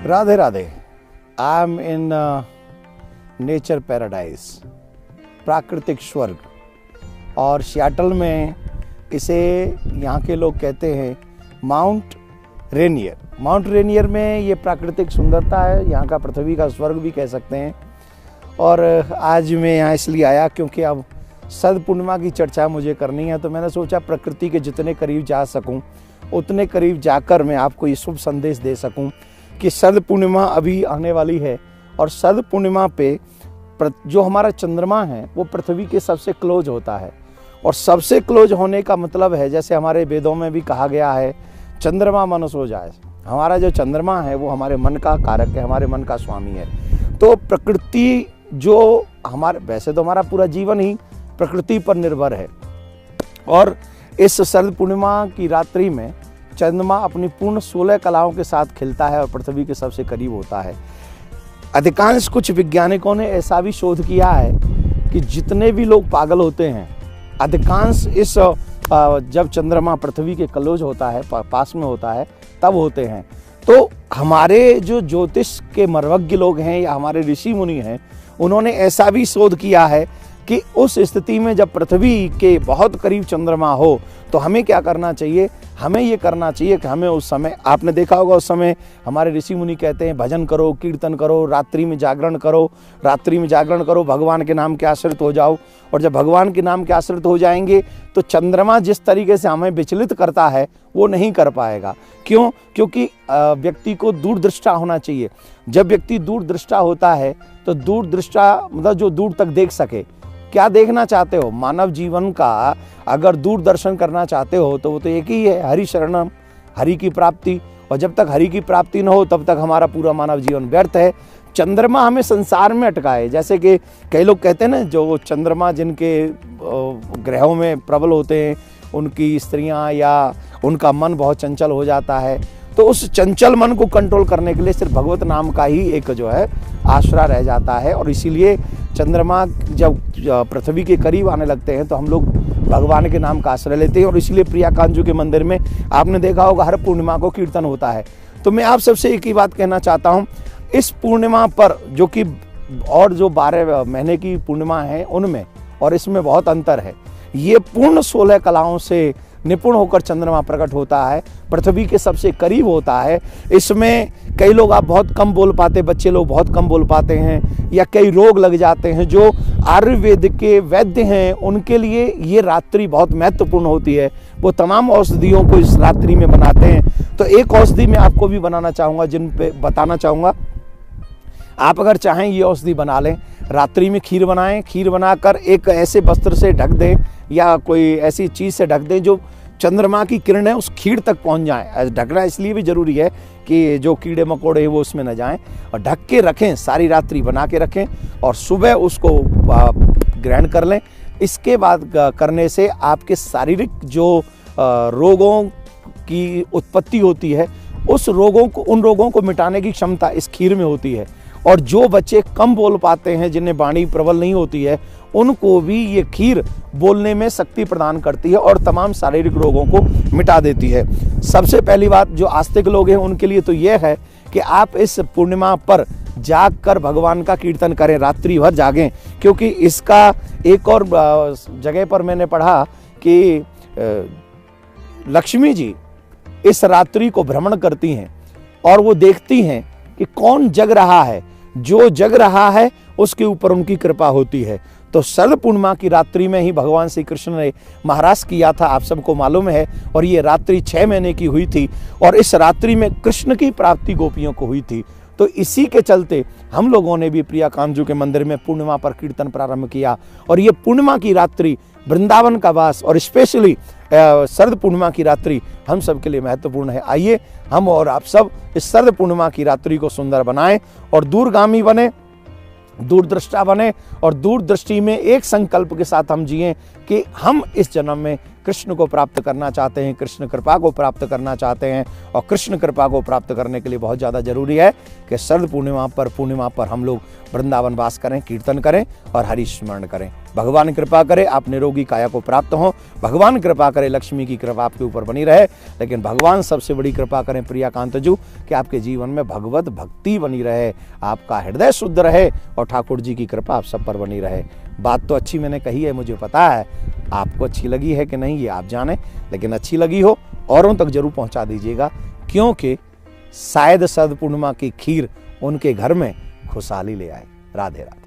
Radhe Radhe. I am in nature paradise, प्राकृतिक स्वर्ग। और सियाटल में इसे यहाँ के लोग कहते हैं माउंट रेनियर। माउंट रेनियर में ये प्राकृतिक सुंदरता है, यहाँ का पृथ्वी का स्वर्ग भी कह सकते हैं। और आज मैं यहाँ इसलिए आया क्योंकि अब शरद पूर्णिमा की चर्चा मुझे करनी है, तो मैंने सोचा प्रकृति के जितने करीब जा सकूं उतने करीब जाकर मैं आपको ये शुभ संदेश दे सकूं कि शरद पूर्णिमा अभी आने वाली है। और शरद पूर्णिमा पे जो हमारा चंद्रमा है वो पृथ्वी के सबसे क्लोज होता है। और सबसे क्लोज होने का मतलब है, जैसे हमारे वेदों में भी कहा गया है, चंद्रमा मनसो जाए। हमारा जो चंद्रमा है वो हमारे मन का कारक है, हमारे मन का स्वामी है। तो प्रकृति जो हमारे, वैसे तो हमारा पूरा जीवन ही प्रकृति पर निर्भर है। और इस शरद पूर्णिमा की रात्रि में चंद्रमा अपनी पूर्ण 16 कलाओं के साथ खिलता है और पृथ्वी के सबसे करीब होता है। अधिकांश कुछ वैज्ञानिकों ने ऐसा भी शोध किया है कि जितने भी लोग पागल होते हैं, अधिकांश इस जब चंद्रमा पृथ्वी के क्लोज होता है, पास में होता है, तब होते हैं। तो हमारे जो ज्योतिष के मर्मज्ञ लोग हैं या हमारे ऋषि मुनि हैं, उन्होंने ऐसा भी शोध किया है कि उस स्थिति में जब पृथ्वी के बहुत करीब चंद्रमा हो तो हमें क्या करना चाहिए। हमें ये करना चाहिए कि हमें उस समय, आपने देखा होगा उस समय हमारे ऋषि मुनि कहते हैं भजन करो, कीर्तन करो, रात्रि में जागरण करो, भगवान के नाम के आश्रित हो जाओ। और जब भगवान के नाम के आश्रित हो जाएंगे तो चंद्रमा जिस तरीके से हमें विचलित करता है वो नहीं कर पाएगा। क्यों? क्योंकि व्यक्ति को दूरदृष्टा होना चाहिए। जब व्यक्ति दूरदृष्टा होता है तो दूरदृष्टा मतलब जो दूर तक देख सके। क्या देखना चाहते हो? मानव जीवन का अगर दूरदर्शन करना चाहते हो तो वो तो एक ही है, हरि शरणम, हरि की प्राप्ति। और जब तक हरि की प्राप्ति न हो तब तक हमारा पूरा मानव जीवन व्यर्थ है। चंद्रमा हमें संसार में अटकाए, जैसे कि कई लोग कहते हैं ना, जो चंद्रमा जिनके ग्रहों में प्रबल होते हैं उनकी स्त्रियां या उनका मन बहुत चंचल हो जाता है। तो उस चंचल मन को कंट्रोल करने के लिए सिर्फ भगवत नाम का ही एक जो है आश्रय रह जाता है। और इसीलिए चंद्रमा जब पृथ्वी के करीब आने लगते हैं तो हम लोग भगवान के नाम का आश्रय लेते हैं। और इसीलिए प्रिया कांजू के मंदिर में आपने देखा होगा हर पूर्णिमा को कीर्तन होता है। तो मैं आप सबसे एक ही बात कहना चाहता हूँ, इस पूर्णिमा पर जो कि और जो 12 महीने की पूर्णिमा है उनमें और इसमें बहुत अंतर है। ये पूर्ण 16 कलाओं से निपुण होकर चंद्रमा प्रकट होता है, पृथ्वी के सबसे करीब होता है। इसमें कई लोग, आप बहुत कम बोल पाते, बच्चे लोग बहुत कम बोल पाते हैं, या कई रोग लग जाते हैं। जो आयुर्वेद के वैद्य हैं उनके लिए ये रात्रि बहुत महत्वपूर्ण होती है। वो तमाम औषधियों को इस रात्रि में बनाते हैं। तो एक औषधि मैं आपको भी बनाना चाहूँगा, जिन पे बताना चाहूँगा। आप अगर चाहें ये औषधि बना लें, रात्रि में खीर बनाएं, खीर बनाकर एक ऐसे वस्त्र से ढक दें या कोई ऐसी चीज़ से ढक दें जो चंद्रमा की किरणें उस खीर तक पहुंच जाएं। ढकना इसलिए भी ज़रूरी है कि जो कीड़े मकोड़े हैं वो उसमें न जाएं। और ढक के रखें, सारी रात्रि बना के रखें और सुबह उसको ग्रहण कर लें। इसके बाद करने से आपके शारीरिक जो रोगों की उत्पत्ति होती है उन रोगों को मिटाने की क्षमता इस खीर में होती है। और जो बच्चे कम बोल पाते हैं, जिन्हें वाणी प्रबल नहीं होती है, उनको भी ये खीर बोलने में शक्ति प्रदान करती है और तमाम शारीरिक रोगों को मिटा देती है। सबसे पहली बात जो आस्तिक लोग हैं उनके लिए तो यह है कि आप इस पूर्णिमा पर जाग कर भगवान का कीर्तन करें, रात्रि भर जागें। क्योंकि इसका एक और जगह पर मैंने पढ़ा कि लक्ष्मी जी इस रात्रि को भ्रमण करती हैं और वो देखती हैं कि कौन जग रहा है। जो जग रहा है उसके ऊपर उनकी कृपा होती है। तो शरद पूर्णिमा की रात्रि में ही भगवान श्री कृष्ण ने महाराज किया था, आप सबको मालूम है। और ये रात्रि 6 महीने की हुई थी और इस रात्रि में कृष्ण की प्राप्ति गोपियों को हुई थी। तो इसी के चलते हम लोगों ने भी प्रिया कांजू के मंदिर में पूर्णिमा पर कीर्तन प्रारंभ किया। और ये पूर्णिमा की रात्रि वृंदावन का वास और स्पेशली शरद पूर्णिमा की रात्रि हम सब के लिए महत्वपूर्ण है। आइए हम और आप सब इस शरद पूर्णिमा की रात्रि को सुंदर बनाएं और दूरगामी बने, दूरदृष्टा बने और दूरदृष्टि में एक संकल्प के साथ हम जिएं कि हम इस जन्म में कृष्ण को प्राप्त करना चाहते हैं, कृष्ण कृपा को प्राप्त करना चाहते हैं। और कृष्ण कृपा को प्राप्त करने के लिए बहुत ज़्यादा जरूरी है कि शरद पूर्णिमा पर हम लोग वृंदावन वास करें, कीर्तन करें और हरि स्मरण करें। भगवान कृपा करे आप निरोगी काया को प्राप्त हो, भगवान कृपा करे लक्ष्मी की कृपा आपके ऊपर बनी रहे, लेकिन भगवान सबसे बड़ी कृपा करें प्रियाकांत जी कि आपके जीवन में भगवत भक्ति बनी रहे, आपका हृदय शुद्ध रहे और ठाकुर जी की कृपा आप सब पर बनी रहे। बात तो अच्छी मैंने कही है, मुझे पता है आपको अच्छी लगी है कि नहीं ये आप जाने, लेकिन अच्छी लगी हो औरों तक जरूर पहुंचा दीजिएगा, क्योंकि शायद शरद पूर्णिमा की खीर उनके घर में खुशहाली ले आए। राधे राधे।